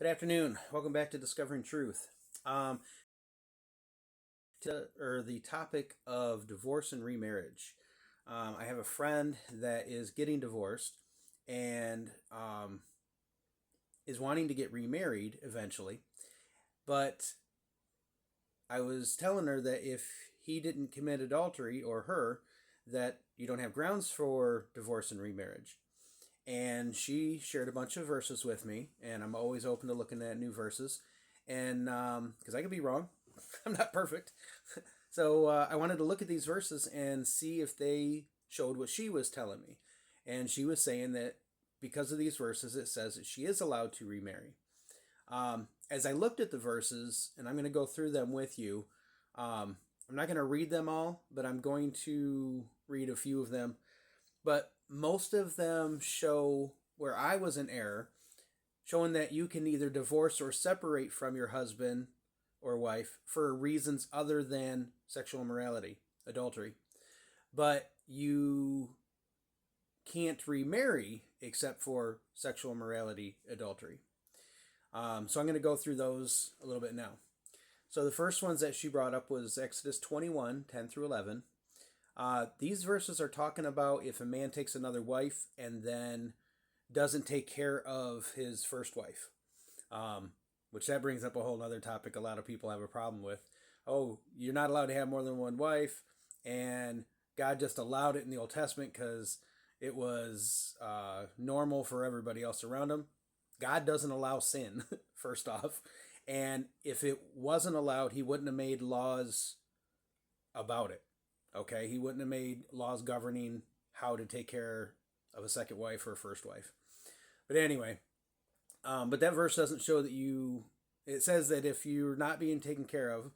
Good afternoon. Welcome back to Discovering Truth. Um, the topic of divorce and remarriage. I have a friend that is getting divorced and is wanting to get remarried eventually. But I was telling her that if he didn't commit adultery or her, that you don't have grounds for divorce and remarriage. And she shared a bunch of verses with me, and I'm always open to looking at new verses, and because I could be wrong, I'm not perfect. So I wanted to look at these verses and see if they showed what she was telling me, and she was saying that because of these verses, it says that she is allowed to remarry. As I looked at the verses, and I'm going to go through them with you. I'm not going to read them all, but I'm going to read a few of them. But most of them show where I was in error, showing that you can either divorce or separate from your husband or wife for reasons other than sexual immorality, adultery. But you can't remarry except for sexual immorality, adultery. So I'm going to go through those a little bit now. So the first ones that she brought up was Exodus 21, 10 through 11. These verses are talking about if a man takes another wife and then doesn't take care of his first wife, which that brings up a whole other topic a lot of people have a problem with. Oh, you're not allowed to have more than one wife, and God just allowed it in the Old Testament because it was normal for everybody else around him. God doesn't allow sin, first off, and if it wasn't allowed, he wouldn't have made laws about it. Okay, he wouldn't have made laws governing how to take care of a second wife or a first wife. But anyway, but that verse doesn't show that you. It says that if you're not being taken care of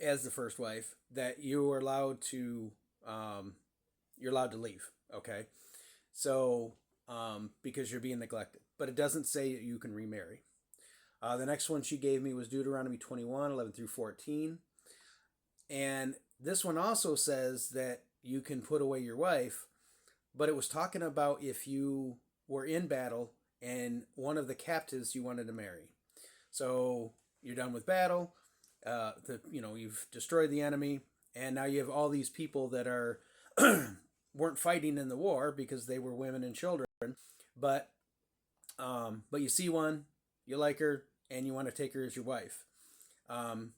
as the first wife, that you are allowed to, you're allowed to leave. Okay, so because you're being neglected, but it doesn't say that you can remarry. The next one she gave me was Deuteronomy 21, 11 through 14, and this one also says that you can put away your wife, but it was talking about if you were in battle and one of the captives you wanted to marry. So you're done with battle, you've destroyed the enemy, and now you have all these people that are weren't fighting in the war because they were women and children, but you see one, you like her, and you want to take her as your wife, and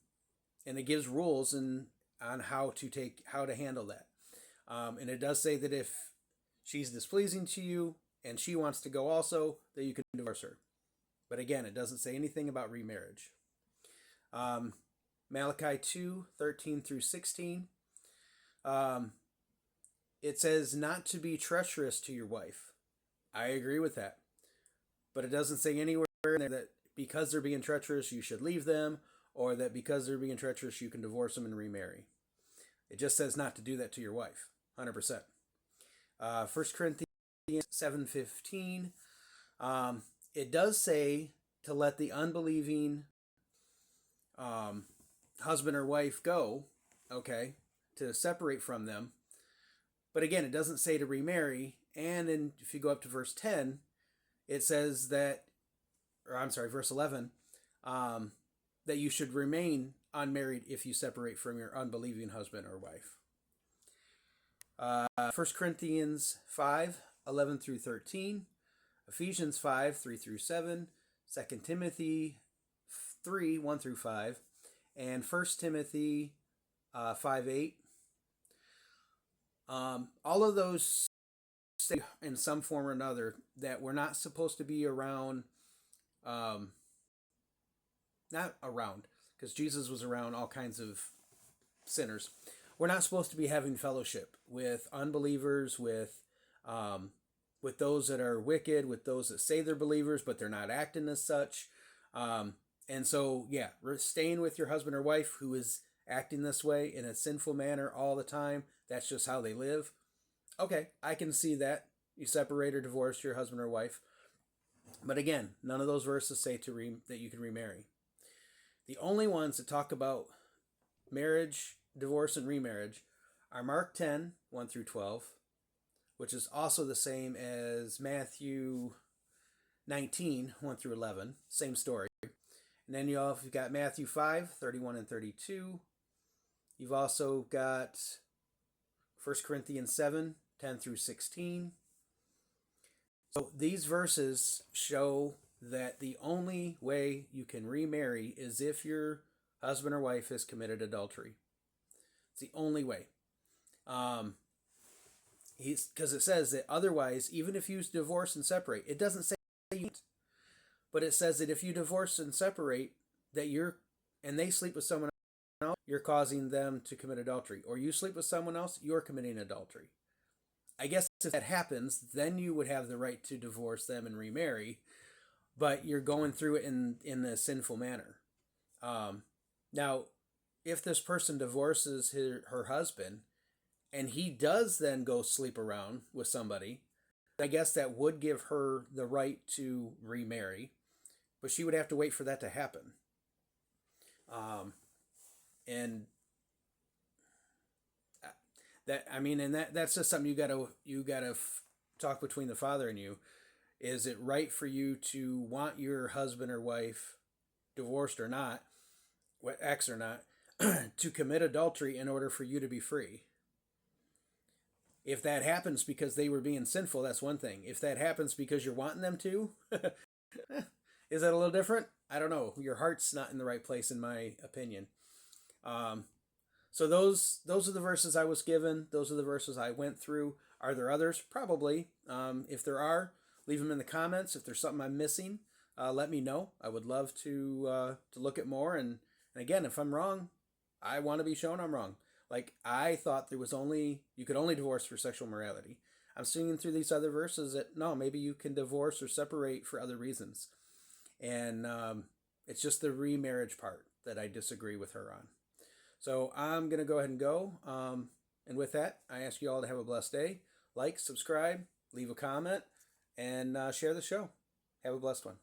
it gives rules on how to handle that. And it does say that if she's displeasing to you and she wants to go also, that you can divorce her. But again, it doesn't say anything about remarriage. Malachi 2, 13 through 16. It says not to be treacherous to your wife. I agree with that. But it doesn't say anywhere in there that because they're being treacherous, you should leave them, or that because they're being treacherous, you can divorce them and remarry. It just says not to do that to your wife, 100%. 1 Corinthians 7:15, it does say to let the unbelieving husband or wife go, okay, to separate from them. But again, it doesn't say to remarry. And then if you go up to verse 10, it says that, verse 11, that you should remain unmarried if you separate from your unbelieving husband or wife. 1 Corinthians 5, 11 through 13, Ephesians 5, 3 through 7, 2 Timothy 3, 1 through 5, and 1 Timothy 5, 8. All of those say in some form or another that we're not supposed to be around, not around, because Jesus was around all kinds of sinners. We're not supposed to be having fellowship with unbelievers, with those that are wicked, with those that say they're believers but they're not acting as such. And so, yeah, staying with your husband or wife who is acting this way in a sinful manner all the time, that's just how they live. Okay, I can see that. You separate or divorce your husband or wife. But again, none of those verses say that you can remarry. The only ones that talk about marriage, divorce, and remarriage are Mark 10, 1 through 12, which is also the same as Matthew 19, 1 through 11, same story. And then you've got Matthew 5, 31 and 32. You've also got 1 Corinthians 7, 10 through 16. So these verses show that the only way you can remarry is if your husband or wife has committed adultery. It's the only way. Because it says that otherwise, even if you divorce and separate, it doesn't say you, but it says that if you divorce and separate, and they sleep with someone else, you're causing them to commit adultery. Or you sleep with someone else, you're committing adultery. I guess if that happens, then you would have the right to divorce them and remarry, but you're going through it in a sinful manner. Now, if this person divorces her husband, and he does then go sleep around with somebody, I guess that would give her the right to remarry, but she would have to wait for that to happen. And that's just something you gotta talk between the father and you. Is it right for you to want your husband or wife, divorced or not, ex or not, to commit adultery in order for you to be free? If that happens because they were being sinful, that's one thing. If that happens because you're wanting them to, is that a little different? I don't know. Your heart's not in the right place, in my opinion. So those are the verses I was given. Those are the verses I went through. Are there others? Probably. If there are, leave them in the comments. If there's something I'm missing, let me know. I would love to look at more. And again, if I'm wrong, I want to be shown I'm wrong. Like, I thought you could only divorce for sexual morality. I'm seeing through these other verses that, no, maybe you can divorce or separate for other reasons. And it's just the remarriage part that I disagree with her on. So I'm going to go ahead and go. And with that, I ask you all to have a blessed day. Like, subscribe, leave a comment, and share the show. Have a blessed one.